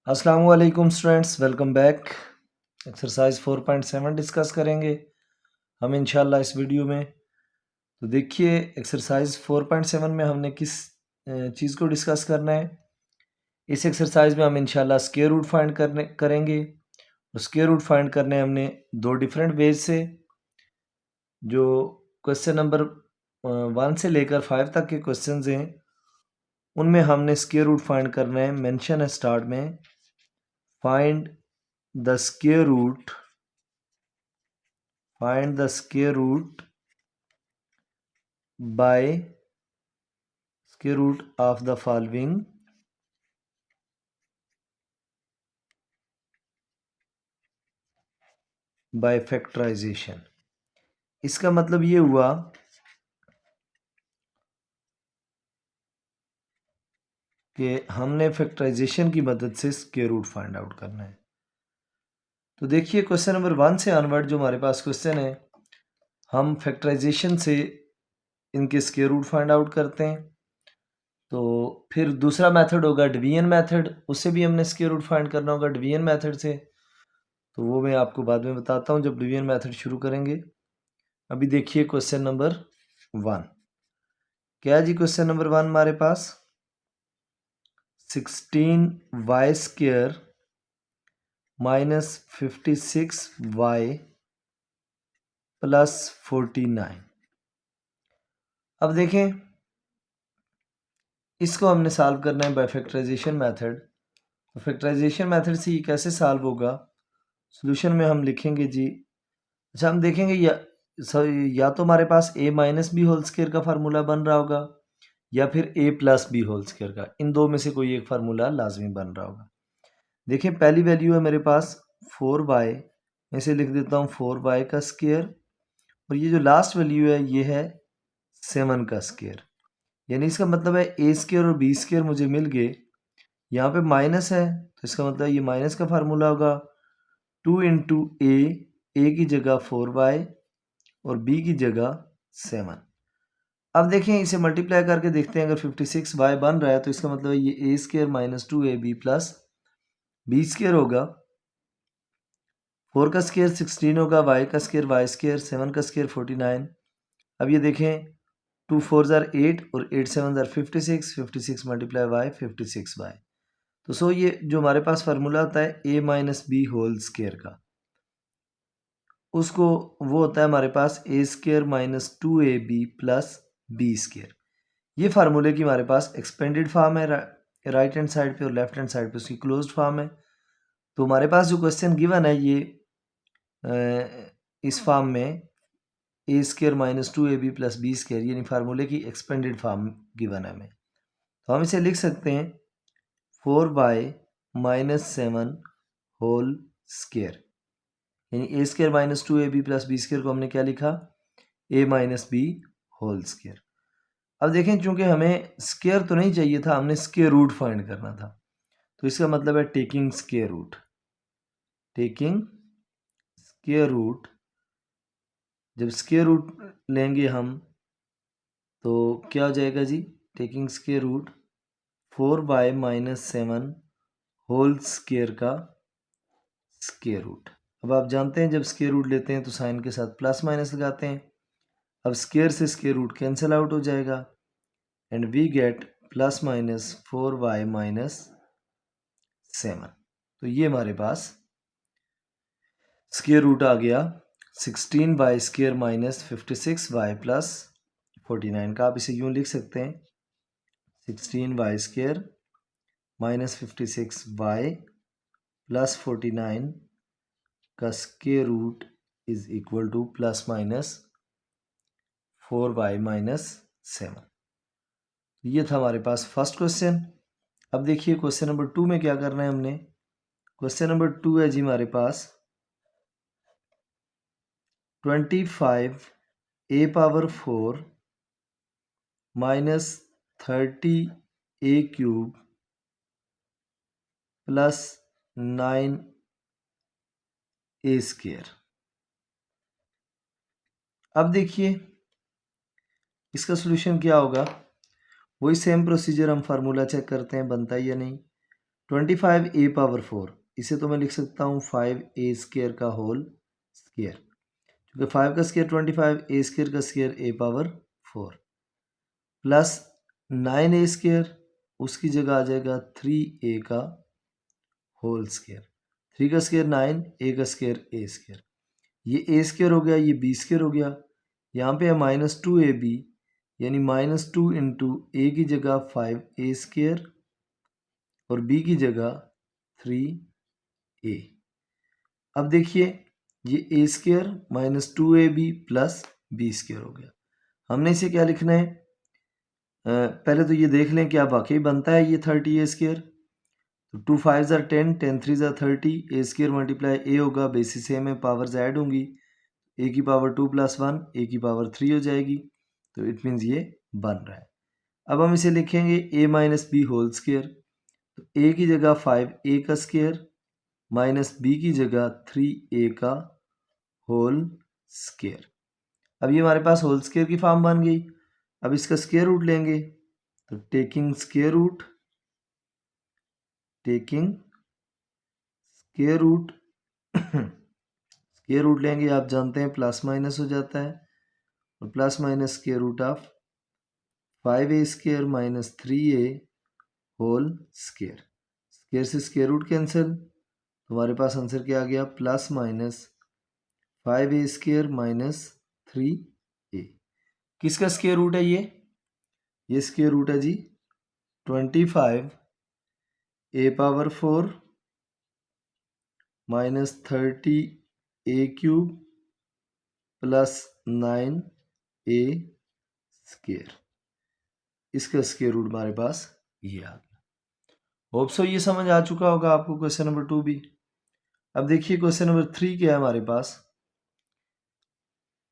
अस्सलाम वालेकुम students, welcome back. Exercise 4.7 discuss करेंगे हम इंशाल्लाह इस वीडियो में। तो देखिए एक्सरसाइज 4.7 में हमने किस चीज़ को डिस्कस करना है। इस एक्सरसाइज में हम इंशाल्लाह स्क्वायर रूट फाइंड करेंगे। और स्क्वायर रूट फाइंड करने हमने दो डिफरेंट वेज से, जो क्वेश्चन नंबर 1 से लेकर 5 तक के क्वेश्चन हैं उनमें हमने स्क्वायर रूट फाइंड करना है। मेंशन है स्टार्ट में, find the square root by square root of the following by factorization। इसका मतलब ये हुआ कि हमने फैक्टराइजेशन की मदद से स्क्वायर रूट फाइंड आउट करना है। तो देखिए क्वेश्चन नंबर 1 से ऑनवर्ड जो हमारे पास क्वेश्चन है, हम फैक्टराइजेशन से इनके स्क्वायर रूट फाइंड आउट करते हैं। तो फिर दूसरा मेथड होगा डिवीजन मेथड, उससे भी हमने स्क्वायर रूट फाइंड करना होगा डिवीजन मेथड से। तो वो मैं आपको बाद में बताता हूँ जब डिवीजन मेथड शुरू करेंगे। अभी देखिए क्वेश्चन नंबर 1 क्या जी। क्वेश्चन नंबर 1 हमारे पास 16y square minus 56y plus 49। अब देखें इसको हमने सॉल्व करना है बाय फैक्टराइजेशन मेथड। तो फैक्टराइजेशन मेथड से ये कैसे सॉल्व होगा, सॉल्यूशन में हम लिखेंगे जी। अच्छा, हम देखेंगे या तो हमारे पास a minus b whole square का फार्मूला बन रहा होगा या फिर a plus b whole square का, इन दो में से कोई एक फार्मूला लाजमी बन रहा होगा। देखिए पहली वैल्यू है मेरे पास 4y, मैं इसे लिख देता हूँ 4y का स्क्वायर, और ये जो लास्ट वैल्यू है ये है 7 का स्क्वायर। यानी इसका मतलब है a स्क्वायर और b स्क्वायर मुझे मिल गए। यहाँ पे माइनस है तो इसका मतलब ये माइनस का फार्मूला होगा 2 इंटू a की जगह 4y और b की जगह 7। अब देखें इसे मल्टीप्लाई करके देखते हैं, अगर 56y बन रहा है तो इसका मतलब है ये a square minus 2ab plus b square होगा। 4 का स्क्वायर 16 होगा, y का स्क्वायर y स्क्वायर, 7 का स्क्वायर 49। अब ये देखें 2 4 ज़ार 8 और 8 7 ज़ार 56, 56 मल्टीप्लाई y 56y। तो सो ये जो हमारे पास फार्मूला होता है a minus b whole square का, उसको वो होता है हमारे पास a square minus 2ab plus b square. ये फार्मूले की हमारे पास एक्सपेंडेड फॉर्म है राइट हैंड साइड पे, और लेफ्ट हैंड साइड पे उसकी क्लोज्ड फॉर्म है। तो हमारे पास जो क्वेश्चन गिवन है ये इस फॉर्म में a square minus 2ab plus b square, यानी फार्मूले की एक्सपेंडेड फॉर्म गिवन है हमें। तो हम इसे लिख सकते हैं 4y माइनस 7 होल स्क्वायर, यानी a square minus 2ab plus b square को हमने क्या लिखा, a minus b whole square. अब देखें चूंकि हमें स्क्वायर तो नहीं चाहिए था, हमने स्क्वायर रूट फाइंड करना था, तो इसका मतलब है टेकिंग स्क्वायर रूट। जब स्क्वायर रूट लेंगे हम तो क्या हो जाएगा जी, taking square root 4y minus 7 whole square का स्क्वायर रूट। अब आप जानते हैं जब स्क्वायर रूट लेते हैं तो साइन के साथ प्लस माइनस लगाते हैं। अब स्क्वायर से स्क्वायर रूट कैंसिल आउट हो जाएगा and we get plus minus 4y minus 7। तो ये हमारे पास स्क्वायर रूट आ गया 16y square minus 56y plus 49 का। आप इसे यूं लिख सकते हैं 16y square minus 56y plus 49 का square root is equal to plus minus 4y minus 7। ये था हमारे पास फर्स्ट क्वेश्चन। अब देखिए क्वेश्चन नंबर 2 में क्या करना है हमने। क्वेश्चन नंबर 2 है जी हमारे पास 25 a power 4 minus 30 a cube plus 9 a square. अब देखिए इसका सॉल्यूशन क्या होगा, वही सेम प्रोसीजर, हम फार्मूला चेक करते हैं बनता है या नहीं। 25a⁴, इसे तो मैं लिख सकता हूँ 5a² का होल स्क्वायर, क्योंकि 5 का स्क्वायर 25, a² का स्क्वायर a⁴, प्लस 9a², उसकी जगह आ जाएगा 3a का होल स्क्वायर, 3 का स्क्वायर 9, a का स्क्वायर a², ये a² हो गया, ये b² हो गया, यहाँ पे है -2ab, यानी -2 इंटू a की जगह 5a² और b की जगह 3a। अब देखिए ये a² -2ab प्लस b² हो गया। हमने इसे क्या लिखना है, पहले तो ये देख लें क्या वाकई बनता है ये 30a²। तो 2 5 ज़ा 10, 10 3 ज़ा 30, a² मल्टीप्लाई a होगा, बेसिस सेम है, पावर्स ऐड होंगी, a की पावर 2 + 1 a की पावर 3 हो जाएगी, तो इट मीन्स ये बन रहा है। अब हम इसे लिखेंगे a - b होल स्क्वायर, तो a की जगह 5a का स्क्वायर माइनस b की जगह 3a का होल स्क्वायर। अब ये हमारे पास होल स्क्वायर की फॉर्म बन गई। अब इसका स्क्वायर रूट लेंगे, तो taking square root square root लेंगे, आप जानते हैं प्लस माइनस हो जाता है, और plus minus square root of 5a² minus 3a whole square, square से स्क्वायर रूट कैंसिल, तो हमारे पास आंसर क्या आ गया, plus minus 5a² minus 3a। किसका स्क्वायर रूट है ये स्क्वायर रूट है जी 25a⁴ minus 30a³ plus 9a², इसका स्क्वायर रूट हमारे पास ये आ गया। होप सो ये समझ आ चुका होगा आपको क्वेश्चन नंबर 2 भी। अब देखिए क्वेश्चन नंबर 3 क्या है हमारे पास,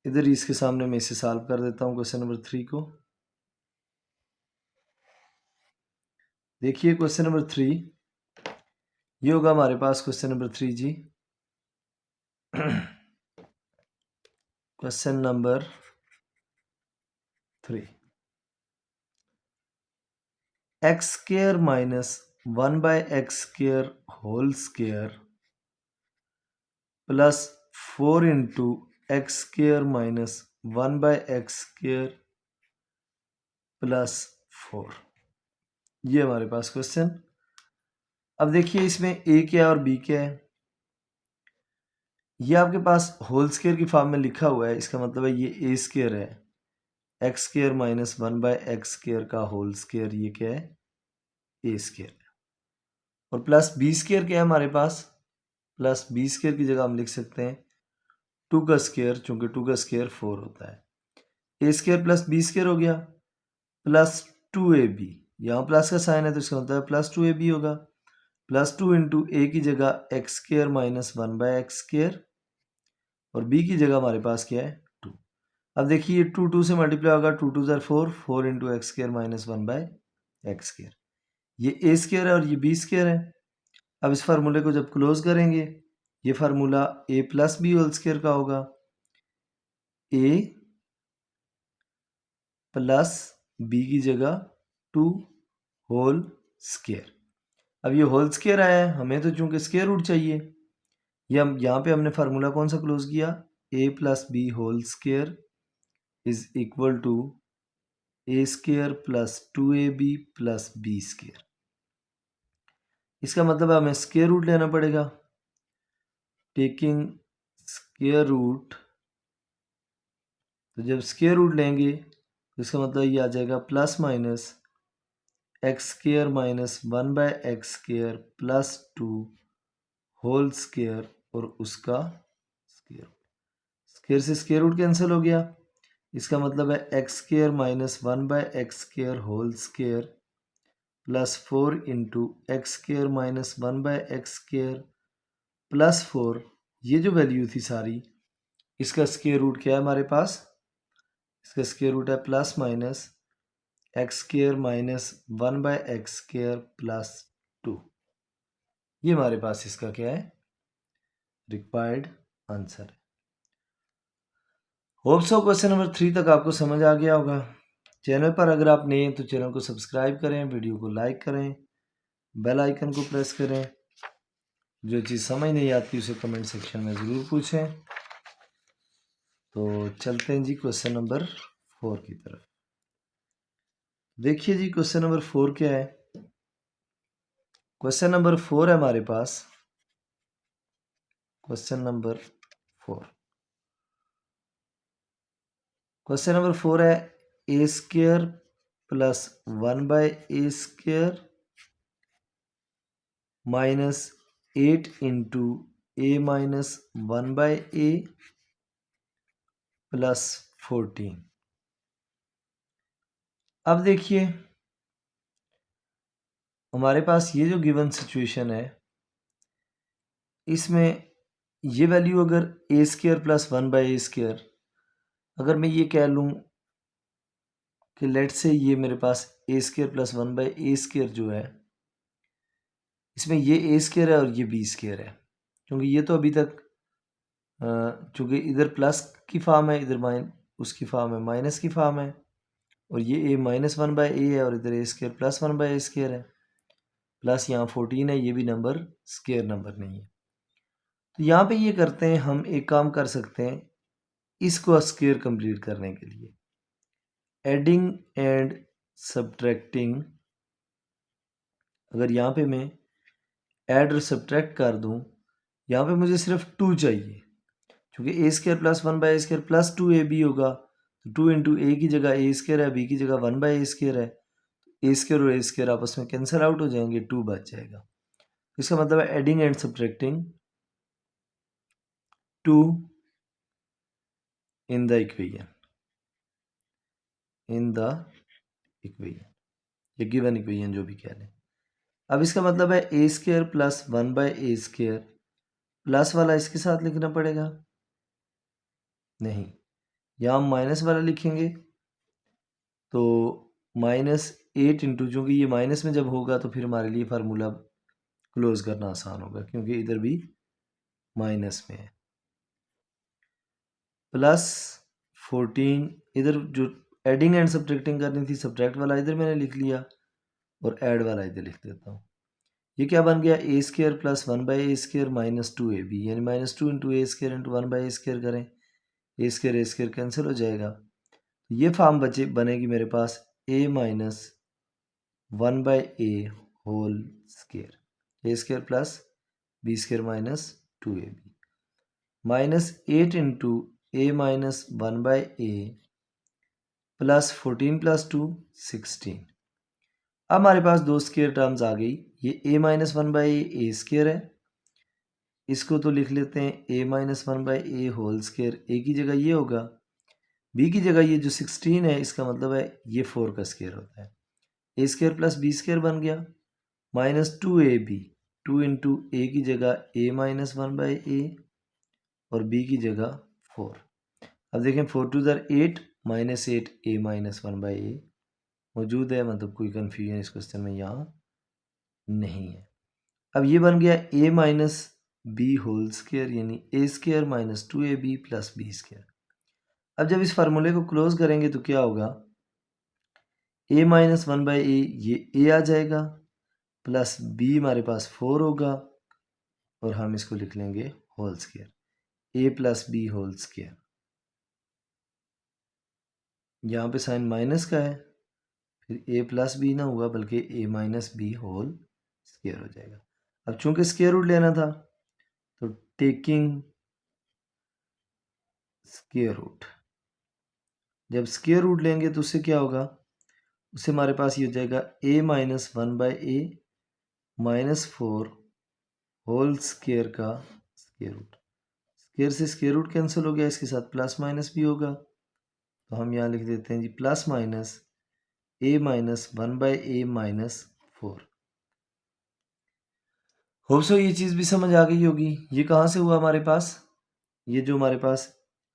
इधर इसके सामने मैं इसे सॉल्व कर देता हूँ क्वेश्चन नंबर 3 को। देखिए क्वेश्चन नंबर 3 ये होगा हमारे पास क्वेश्चन नंबर 3 जी। Question number 3, x² minus 1/x² whole square plus 4 into x² minus 1/x² plus 4, ये हमारे पास क्वेश्चन। अब देखिए इसमें a क्या है और b क्या है, ये आपके पास होल स्क्वायर की फॉर्म में लिखा हुआ है, इसका मतलब है ये a² है, x² माइनस 1/x² का होल स्क्वायर, ये क्या है a², और प्लस b² क्या है हमारे पास, प्लस b² की जगह हम लिख सकते हैं 2 का स्क्वायर, चूंकि 2 का स्क्वायर 4 होता है, a² प्लस b² हो गया, प्लस 2ab, यहाँ प्लस का साइन है तो इसका मतलब प्लस 2ab होगा, प्लस 2 इंटू a की जगह x² माइनस 1/x² और b की जगह हमारे पास क्या है 2। अब देखिए 2 2 से मल्टीप्लाई होगा, 2 2 ज़ा 4, 4 इंटू x² माइनस 1/x², ये a² है और ये b² है। अब इस फार्मूले को जब क्लोज करेंगे, ये formula a plus b whole square का होगा, a प्लस b की जगह 2 होल स्क्वायर। अब ये होल स्क्वायर आया है, हमें तो चूंकि स्क्वायर रूट चाहिए, ये हम यहाँ पे हमने फार्मूला कौन सा क्लोज किया, a plus b whole square is equal to a² plus 2ab plus b²। इसका मतलब है हमें स्क्वायर रूट लेना पड़ेगा, टेकिंग स्क्वायर रूट, तो जब स्क्वायर रूट लेंगे तो इसका मतलब ये आ जाएगा plus minus x² minus 1/x² plus 2 whole square और उसका स्क्वायर रूट, स्क्वायर से स्क्वायर रूट कैंसिल हो गया, इसका मतलब है x² minus 1/x² whole square plus 4 into x² minus 1/x² plus 4, ये जो वैल्यू थी सारी, इसका स्क्वायर रूट क्या है हमारे पास, इसका स्क्वायर रूट है plus minus x² minus 1/x² plus 2, ये हमारे पास इसका क्या है रिक्वायर्ड आंसर है। होप सो क्वेश्चन नंबर 3 तक आपको समझ आ गया होगा। चैनल पर अगर आप नए हैं तो चैनल को सब्सक्राइब करें, वीडियो को लाइक करें, बेल आइकन को प्रेस करें। जो चीज़ समझ नहीं आती उसे कमेंट सेक्शन में ज़रूर पूछें। तो चलते हैं जी क्वेश्चन नंबर 4 की तरफ। देखिए जी क्वेश्चन नंबर 4 क्या है। क्वेश्चन नंबर 4 है हमारे पास। क्वेश्चन नंबर 4 है A square plus 1/a² minus 8 into a minus 1/a plus 14। अब देखिए हमारे पास ये जो गिवन सिचुएशन है, इसमें ये वैल्यू अगर a² प्लस 1/a², अगर मैं ये कह लूँ कि लेट से ये मेरे पास a² प्लस 1/a² जो है, इसमें ये a² है और ये b² है, क्योंकि ये तो अभी तक चूँकि इधर प्लस की फॉर्म है, इधर उसकी फॉर्म है माइनस की फॉर्म है, और ये a माइनस 1/a है और इधर a² प्लस 1/a² है, प्लस यहाँ 14 है, ये भी नंबर स्क्वायर नंबर नहीं है। तो यहाँ पे ये करते हैं, हम एक काम कर सकते हैं इसको स्क्वायर कंप्लीट करने के लिए, एडिंग एंड सब्ट्रैक्टिंग। अगर यहाँ पे मैं ऐड और सब्ट्रैक्ट कर दूँ, यहाँ पे मुझे सिर्फ 2 चाहिए, क्योंकि a² plus 1/a² plus 2ab होगा, तो 2 इंटू ए की जगह a² है, b की जगह 1/a² है, a² और a² आपस में कैंसिल आउट हो जाएंगे, 2 बच जाएगा। इसका मतलब है adding and subtracting 2 in the equation, ये गिवन इक्वेशन जो भी कह लें। अब इसका मतलब है a² प्लस 1/a² प्लस वाला इसके साथ लिखना पड़ेगा, नहीं, यहाँ हम माइनस वाला लिखेंगे, तो -8 इंटू, चूँकि ये माइनस में जब होगा तो फिर हमारे लिए फार्मूला क्लोज करना आसान होगा, क्योंकि इधर भी माइनस में है, प्लस 14, इधर जो एडिंग एंड सब्ट्रैक्टिंग करनी थी, सब्ट्रैक्ट वाला इधर मैंने लिख लिया और ऐड वाला इधर लिख देता हूँ। ये क्या बन गया, a² plus 1/a² minus 2ab, यानी -2 इंटू a² इंटू 1/a² करें, a² कैंसिल हो जाएगा, ये फॉर्म बनेगी मेरे पास a minus 1/a whole square, a² plus b² minus 2ab minus 8 into a minus 1/a plus 14 plus 2 16। अब हमारे पास दो स्क्वायर टर्म्स आ गई, ये a माइनस 1/a² है, इसको तो लिख लेते हैं a minus 1/a whole square, a की जगह ये होगा, b की जगह ये जो 16 है, इसका मतलब है ये 4 का स्क्वायर होता है, a² प्लस b² बन गया, माइनस 2ab, 2 इंटू a की जगह a माइनस 1/a और b की जगह 4। अब देखें 4 टू ज़र 8, माइनस 8 a माइनस 1/a मौजूद है, मतलब कोई कन्फ्यूजन इस क्वेश्चन में यहाँ नहीं है। अब ये बन गया a minus b whole square, यानी a² minus 2ab plus b²। अब जब इस फार्मूले को क्लोज करेंगे तो क्या होगा, a माइनस 1/a ये a आ जाएगा, प्लस b हमारे पास 4 होगा, और हम इसको लिख लेंगे whole square, a plus b whole square. यहाँ पे साइन माइनस का है, फिर a प्लस बी ना हुआ बल्कि a minus b whole square हो जाएगा। अब चूंकि स्क्वायर रूट लेना था तो टेकिंग स्क्वायर रूट, जब स्क्वायर रूट लेंगे तो उससे क्या होगा, उससे हमारे पास ये हो जाएगा a minus 1/a minus 4 whole square का स्क्वायर रूट, स्क्वायर से स्क्वायर रूट कैंसिल हो गया, इसके साथ प्लस माइनस भी होगा, तो हम यहाँ लिख देते हैं जी plus minus a minus 1/a minus 4। Hope so ये चीज़ भी समझ आ गई होगी। ये कहाँ से हुआ हमारे पास, ये जो हमारे पास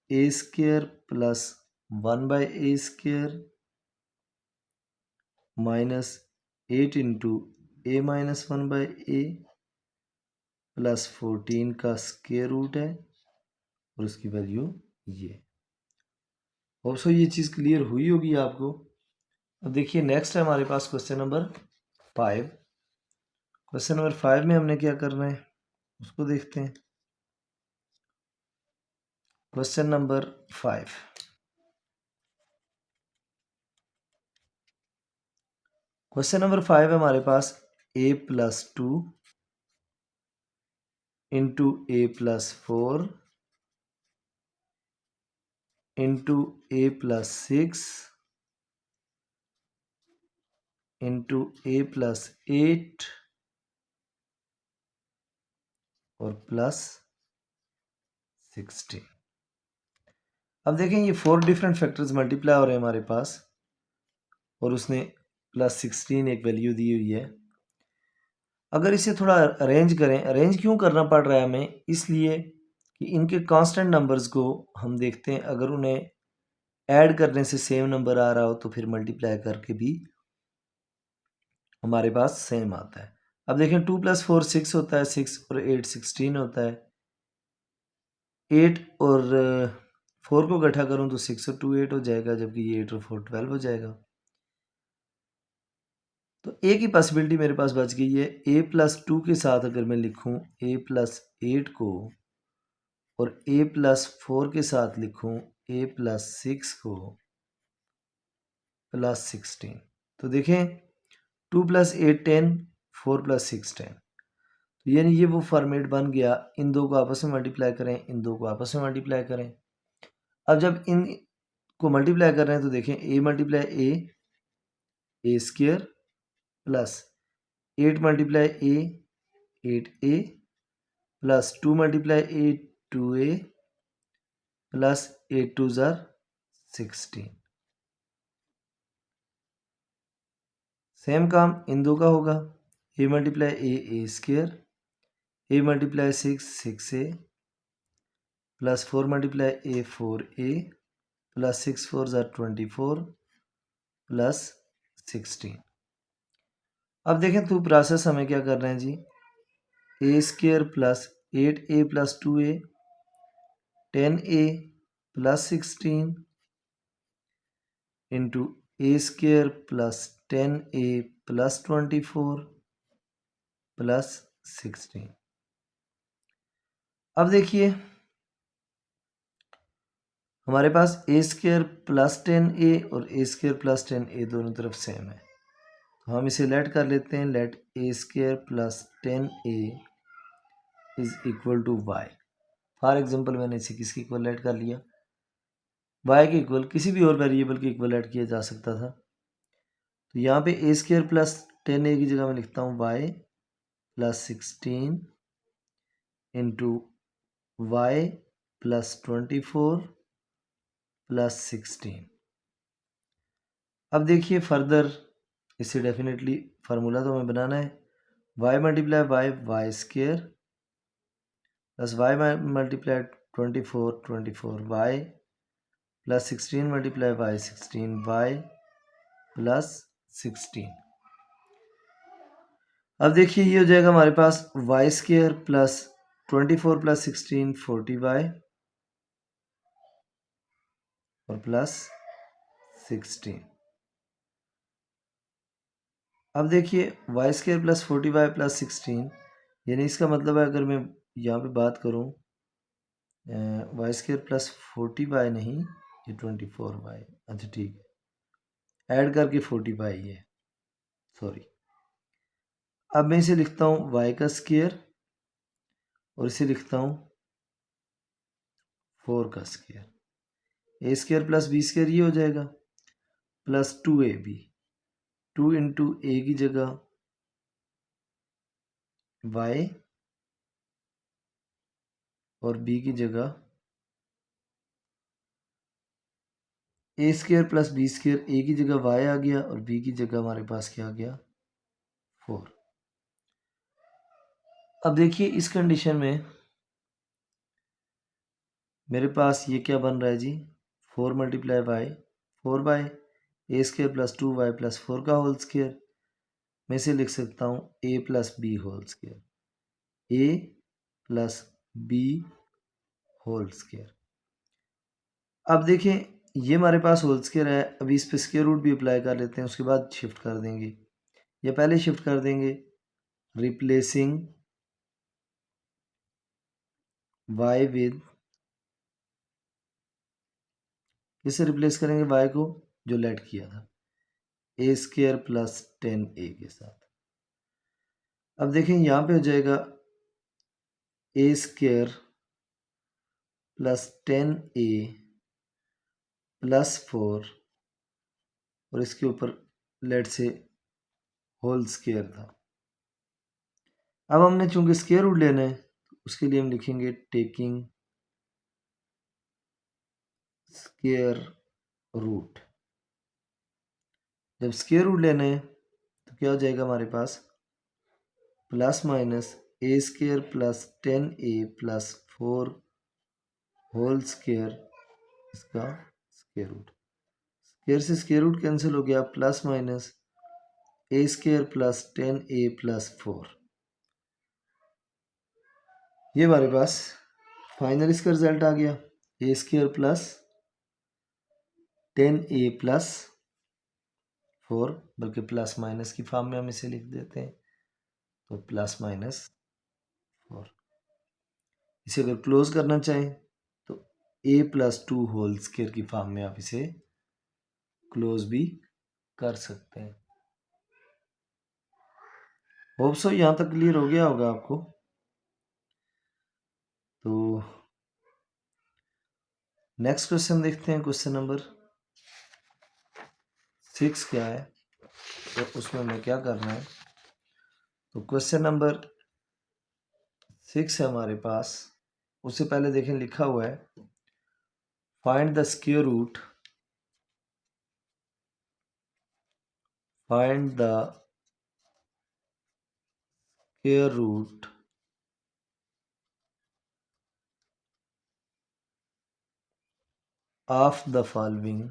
a² plus 1/a² minus 8 into a minus 1/a plus 14 का स्क्वायर रूट है, और उसकी वैल्यू ये। होप सो ये चीज़ क्लियर हुई होगी आपको। अब देखिए नेक्स्ट है हमारे पास क्वेश्चन नंबर 5। क्वेश्चन नंबर 5 में हमने क्या करना है उसको देखते हैं। क्वेश्चन नंबर 5, क्वेश्चन नंबर 5 है हमारे पास a+2 into a+4 into a+6 into a+8 और +16। अब देखें ये 4 डिफरेंट फैक्टर्स मल्टीप्लाई हो रहे हैं हमारे पास और उसने +16 एक वैल्यू दी हुई है। अगर इसे थोड़ा अरेंज करें, अरेंज क्यों करना पड़ रहा है हमें, इसलिए कि इनके कांस्टेंट नंबर्स को हम देखते हैं, अगर उन्हें ऐड करने से सेम नंबर आ रहा हो तो फिर मल्टीप्लाई करके भी हमारे पास सेम आता है। अब देखें 2 + 4 6 होता है, 6 और 8 16 होता है। 8 और 4 को इकट्ठा करूं तो 6 और 2 8 हो जाएगा, जबकि ये 8 और 4 12 हो जाएगा। तो एक ही पॉसिबिलिटी मेरे पास बच गई है, a+2 के साथ अगर मैं लिखूं a+8 को और a+4 के साथ लिखूं a+6 को +16। तो देखें 2 + 8 10, 4 + 6 10। तो यानी ये वो फॉर्मेट बन गया। इन दो को आपस में मल्टीप्लाई करें, इन दो को आपस में मल्टीप्लाई करें। अब जब इन को मल्टीप्लाई कर रहे हैं तो देखें a × a square plus 8 × a 8a plus 2 × a 2a plus 8 2 16। Same काम इन दो का होगा, a × a square, a × 6 6a plus 4 × a 4a plus 6 4 24 plus 16। अब देखें तो प्रोसेस हमें क्या करना है जी, a square plus 8a plus 2a 10a plus 16 into a square plus 10a plus 24 plus 16। अब देखिए हमारे पास a स्क्वायर प्लस 10a और a स्क्वायर प्लस 10a दोनों तरफ सेम है, तो हम इसे लेट कर लेते हैं। Let a square plus 10a is equal to y। For example मैंने इसे किसके इक्वल लेट कर लिया, y के इक्वल, किसी भी और वेरिएबल के इक्वल ऐड किया जा सकता था। तो यहाँ पे a स्क्वायर प्लस 10a की जगह मैं लिखता हूँ y plus 16 into y plus 24 plus 16। अब देखिए फर्दर इसे डेफिनेटली फार्मूला तो हमें बनाना है, y × y square plus y × 24 y plus 16 × y 16y plus 16। अब देखिए ये हो जाएगा हमारे पास y square plus 24 plus 16 40y और प्लस 16। अब देखिए y square plus 40y plus 16, यानी इसका मतलब है अगर मैं यहाँ पे बात करूँ y स्क्वायर प्लस 40y नहीं, ये 24y, अच्छा ठीक है, ऐड करके 40y है, सॉरी। अब मैं इसे लिखता हूँ y का स्क्वायर और इसे लिखता हूँ 4 का square, a square plus b square ये हो जाएगा प्लस 2ab, 2 इंटू a की जगह y और b की जगह a square plus b square, a की जगह y आ गया और b की जगह हमारे पास क्या आ गया 4। अब देखिए इस कंडीशन में मेरे पास ये क्या बन रहा है जी, 4 × y 4y a square plus 2y plus 4 का होल स्क्वायर, मैं इसे लिख सकता हूँ a plus b whole square, a plus b whole square. अब देखें ये हमारे पास होल स्क्वायर है, अभी इस पे स्क्वायर रूट भी अप्लाई कर लेते हैं, उसके बाद शिफ्ट कर देंगे या पहले शिफ्ट कर देंगे रिप्लेसिंग y विद, किससे रिप्लेस करेंगे y को, जो लेट किया था, ए स्क्र प्लस 10a के साथ। अब देखें यहाँ पे हो जाएगा ए स्क्र प्लस 10a प्लस 4 और इसके ऊपर लेट से होल स्क्वायर था। अब हमने चूंकि स्क्वायर रूट लेना है तो उसके लिए हम लिखेंगे टेकिंग स्क्वायर रूट। जब स्क्वायर रूट लेना है तो क्या हो जाएगा हमारे पास, plus minus A square plus 10a plus 4 whole square, इसका स्क्वायर रूट। स्क्वायर से स्क्वायर रूट कैंसिल हो गया, plus minus A square plus 10a plus 4। ये हमारे पास फाइनल इसका रिजल्ट आ गया, ए स्क्वायर प्लस 10a प्लस 4, बल्कि प्लस माइनस की फॉर्म में हम इसे लिख देते हैं, तो प्लस माइनस 4। इसे अगर क्लोज करना चाहें तो a प्लस 2 होल स्क्वायर की फॉर्म में आप इसे क्लोज भी कर सकते हैं। होप सो यहाँ तक क्लियर हो गया होगा आपको। तो नेक्स्ट क्वेश्चन देखते हैं, क्वेश्चन नंबर 6 क्या है, तो उसमें हमें क्या करना है। तो क्वेश्चन नंबर 6 है हमारे पास, उससे पहले देखें लिखा हुआ है find the square root, find the square root of the following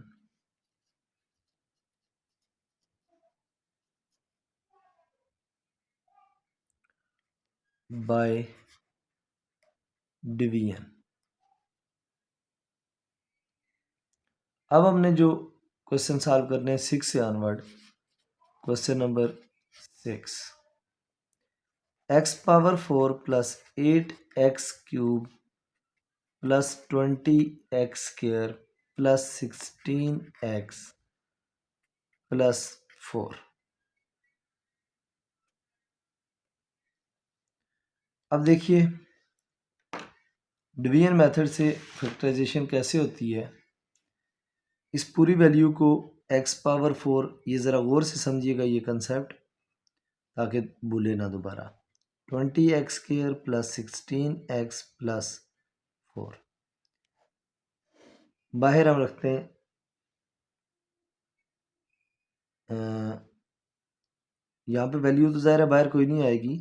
by division. अब हमने जो क्वेश्चन सॉल्व करने हैं 6 से onward, question number 6, x power 4 plus 8x cube plus 20x square plus 16x plus 4। अब देखिए डिवीजन मेथड से factorisation कैसे होती है। इस पूरी वैल्यू को x पावर 4, ये ज़रा गौर से समझिएगा ये कंसेप्ट, ताकि भूले ना दोबारा। 20x square plus 16x plus 4, बाहर हम रखते हैं यहाँ पे वैल्यू, तो ज़ाहिर है बाहर कोई नहीं आएगी।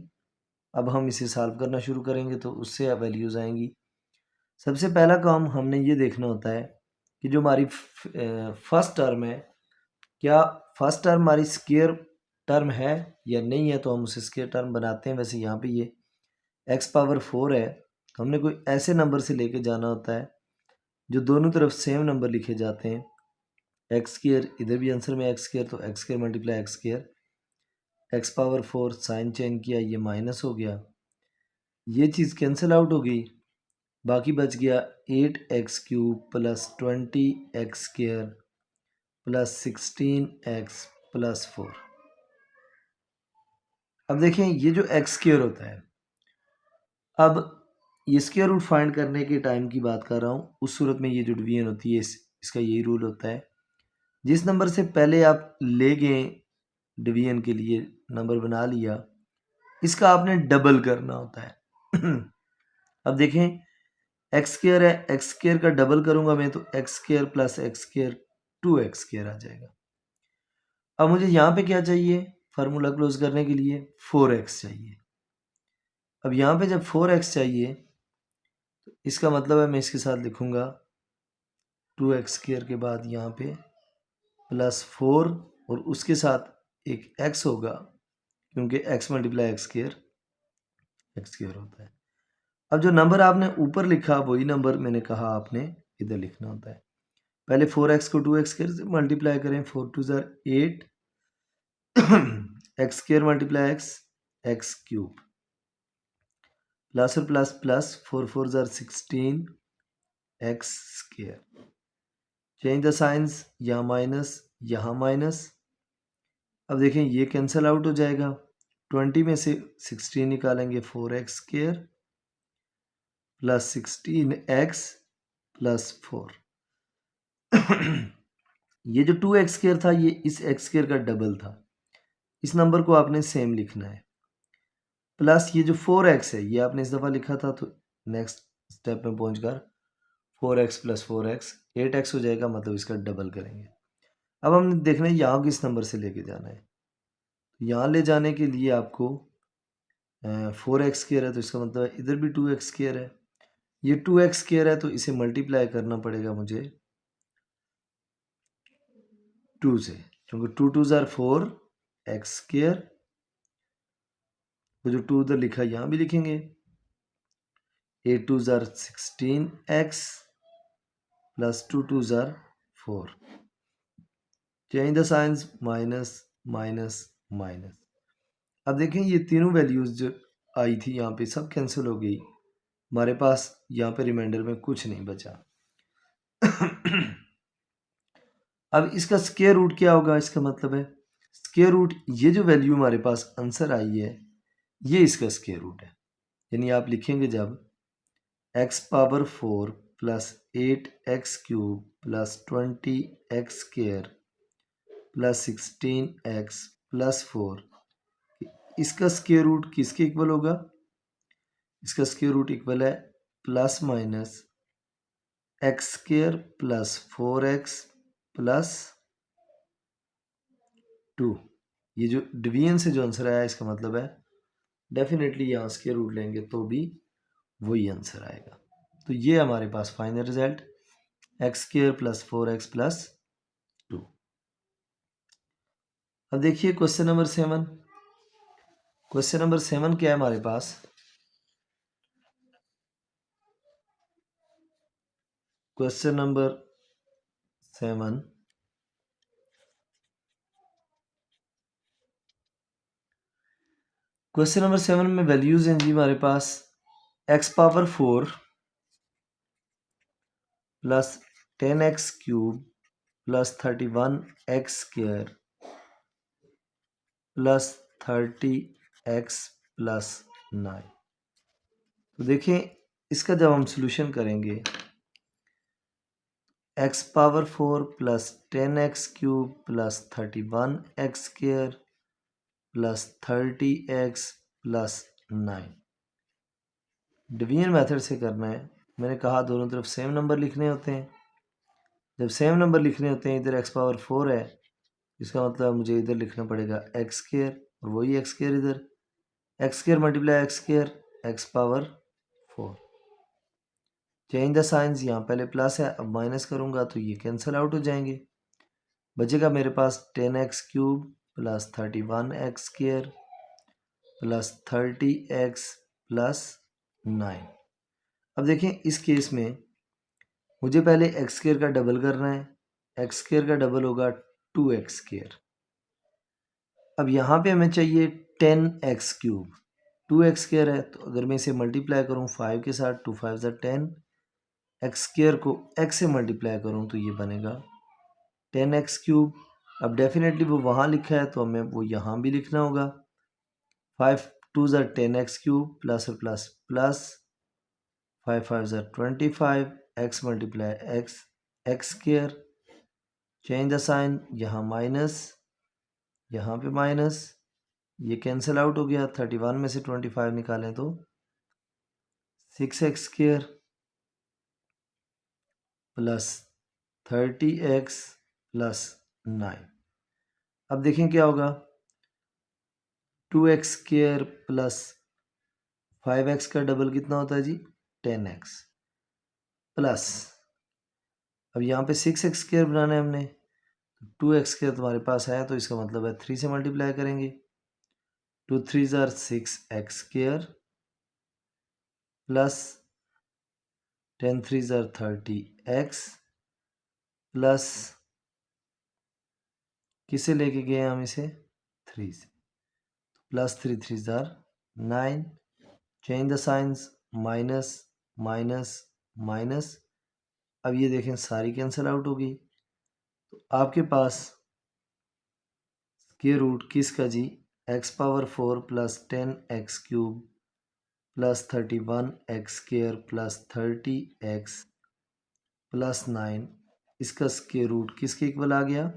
अब हम इसे सॉल्व करना शुरू करेंगे तो उससे वैल्यूज़ आएंगी। सबसे पहला काम हमने ये देखना होता है कि जो हमारी फर्स्ट टर्म है, क्या फर्स्ट टर्म हमारी स्क्वायर टर्म है या नहीं है, तो हम उसे स्क्वायर टर्म बनाते हैं। वैसे यहाँ पे ये x पावर 4 है, तो हमने कोई ऐसे नंबर से लेके जाना होता है जो दोनों तरफ सेम नंबर लिखे जाते हैं। एक्स स्क्वायर, इधर भी आंसर में एक्स स्क्वायर, तो x square multiply x square, x power 4 sign change किया, ये माइनस हो गया, ये चीज़ कैंसिल आउट हो गई, बाकी बच गया 8x cube plus 20x square plus 16x plus 4। अब देखें ये जो x स्क्वायर होता है, अब ये स्क्वायर रूट फाइंड करने के टाइम की बात कर रहा हूँ, उस सूरत में ये जो डिवीजन होती है इसका यही रूल होता है, जिस नंबर से पहले आप ले गए डिवीजन के लिए नंबर बना लिया, इसका आपने डबल करना होता है। अब देखें एक्स स्क्वायर है, एक्स स्क्वायर का डबल करूंगा मैं तो x square plus X square 2x square आ जाएगा। अब मुझे यहाँ पे क्या चाहिए, फार्मूला क्लोज करने के लिए 4x चाहिए। अब यहाँ पे जब 4x चाहिए तो इसका मतलब है मैं इसके साथ लिखूंगा 2x स्क्वायर के बाद यहाँ पे प्लस 4 और उसके साथ एक x होगा, क्योंकि x मल्टीप्लाई एक्स स्क्वायर होता है। अब जो नंबर आपने ऊपर लिखा वही नंबर मैंने कहा आपने इधर लिखना होता है। पहले 4x को 2x स्क्वायर से मल्टीप्लाई करें, 4 2 ज़ार 8 X square multiply X X cube plus और प्लस प्लस 4 4 ज़ार 16 X square. Change the signs, यहाँ माइनस यहाँ माइनस। अब देखें ये कैंसिल आउट हो जाएगा। 20 में से 16 निकालेंगे 4x square plus 16x plus 4। ये जो 2x स्क्वायर था ये इस x स्क्वायर का डबल था। इस नंबर को आपने सेम लिखना है। प्लस ये जो 4x है ये आपने इस दफ़ा लिखा था, तो नेक्स्ट स्टेप में पहुंचकर 4x प्लस 4x 8x हो जाएगा, मतलब इसका डबल करेंगे। अब हमने देखना है यहाँ किस नंबर से लेके जाना है। यहाँ ले जाने के लिए आपको 4x स्क्वायर है तो इसका मतलब है इधर भी 2x स्क्वायर है। ये 2x स्क्वायर है तो इसे मल्टीप्लाई करना पड़ेगा मुझे 2 से, क्योंकि 2 2 ज़ार 4 एक्स स्क्वायर। वो जो 2 उधर लिखा है यहाँ भी लिखेंगे। 8 2 ज़ार 16 एक्स प्लस 2 2 ज़ार 4। Change the signs, minus minus minus. अब देखें ये तीनों वैल्यूज जो आई थी यहाँ पे सब कैंसिल हो गई। हमारे पास यहाँ पे रिमाइंडर में कुछ नहीं बचा। अब इसका स्क्वायर रूट क्या होगा? इसका मतलब है स्क्वायर रूट, ये जो वैल्यू हमारे पास आंसर आई है ये इसका स्क्वायर रूट है। यानी आप लिखेंगे जब x power 4 plus 8x cube plus 20x square plus 16x plus 4, इसका स्क्वायर रूट किसके इक्वल होगा? इसका स्क्वायर रूट इक्वल है plus minus x square plus 4x plus 2। ये जो डिवीजन से जो आंसर आया इसका मतलब है डेफिनेटली यहाँ स्क्वायर रूट लेंगे तो भी वही आंसर आएगा। तो ये हमारे पास final result X square plus 4x plus 2। अब देखिए क्वेश्चन नंबर 7। क्वेश्चन नंबर 7 क्या है हमारे पास? क्वेश्चन नंबर 7 क्वेश्चन नंबर 7 में वैल्यूज हैं जी हमारे पास x power 4 plus 10x cube plus 31x square plus 30x plus 9। तो देखें इसका जब हम सॉल्यूशन करेंगे x power 4 plus 10x cube plus 31x square plus 30x plus 9 division method से करना है। मैंने कहा दोनों तरफ सेम नंबर लिखने होते हैं। जब सेम नंबर लिखने होते हैं, इधर x पावर 4 है, इसका मतलब मुझे इधर लिखना पड़ेगा एक्स स्क्वायर और वही एक्स स्क्वायर इधर, x square multiply x square x power 4। Change the signs, यहाँ पहले प्लस है अब माइनस करूँगा तो ये कैंसिल आउट हो जाएंगे। बचेगा मेरे पास 10x cube plus 31x square plus 30x plus 9। अब देखें इस केस में मुझे पहले एक्स स्क्वायर का डबल करना है। एक्स स्क्वायर का डबल होगा 2x स्क्वायर। अब यहाँ पे हमें चाहिए 10x क्यूब, 2x स्क्वायर है तो अगर मैं इसे मल्टीप्लाई करूँ 5 के साथ, 2 5 ज़ा 10, एक्स स्क्वायर को x से मल्टीप्लाई करूँ तो ये बनेगा 10x क्यूब। अब डेफिनेटली वो वहाँ लिखा है तो हमें वो यहाँ भी लिखना होगा। 5 2 ज़ा 10x क्यूब प्लस और प्लस प्लस 5 5 ज़ा 25 x multiply x x square. Change the sign, यहाँ माइनस यहाँ पे माइनस, ये कैंसिल आउट हो गया। 31 में से 25 निकालें तो 6x square plus 30x plus 9। अब देखें क्या होगा, 2x स्क्वायर प्लस 5x का डबल कितना होता है जी 10x प्लस, अब यहाँ पे 6x स्क्वायर बनाना है हमने, 2x स्क्वायर तुम्हारे पास है तो इसका मतलब है 3 से मल्टीप्लाई करेंगे। 2 3 ज़ार 6x स्क्वायर प्लस 10 3 ज़ार 30x प्लस किसे लेके गए हम इसे 3 से, plus 3 3 jar 9, change the signs, minus minus minus. अब ये देखें सारी कैंसिल आउट हो गई। तो आपके पास स्क्वायर रूट किसका जी, X power 4 plus 10 X cube plus 31 X square plus 30 X plus 9, इसका स्क्वायर रूट किसके इक्वल आ गया,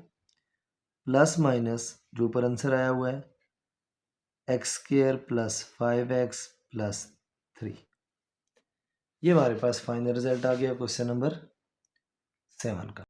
प्लस माइनस जो ऊपर आंसर आया हुआ है X square plus 5x plus 3। ये हमारे पास फाइनल रिजल्ट आ गया क्वेश्चन नंबर 7 का।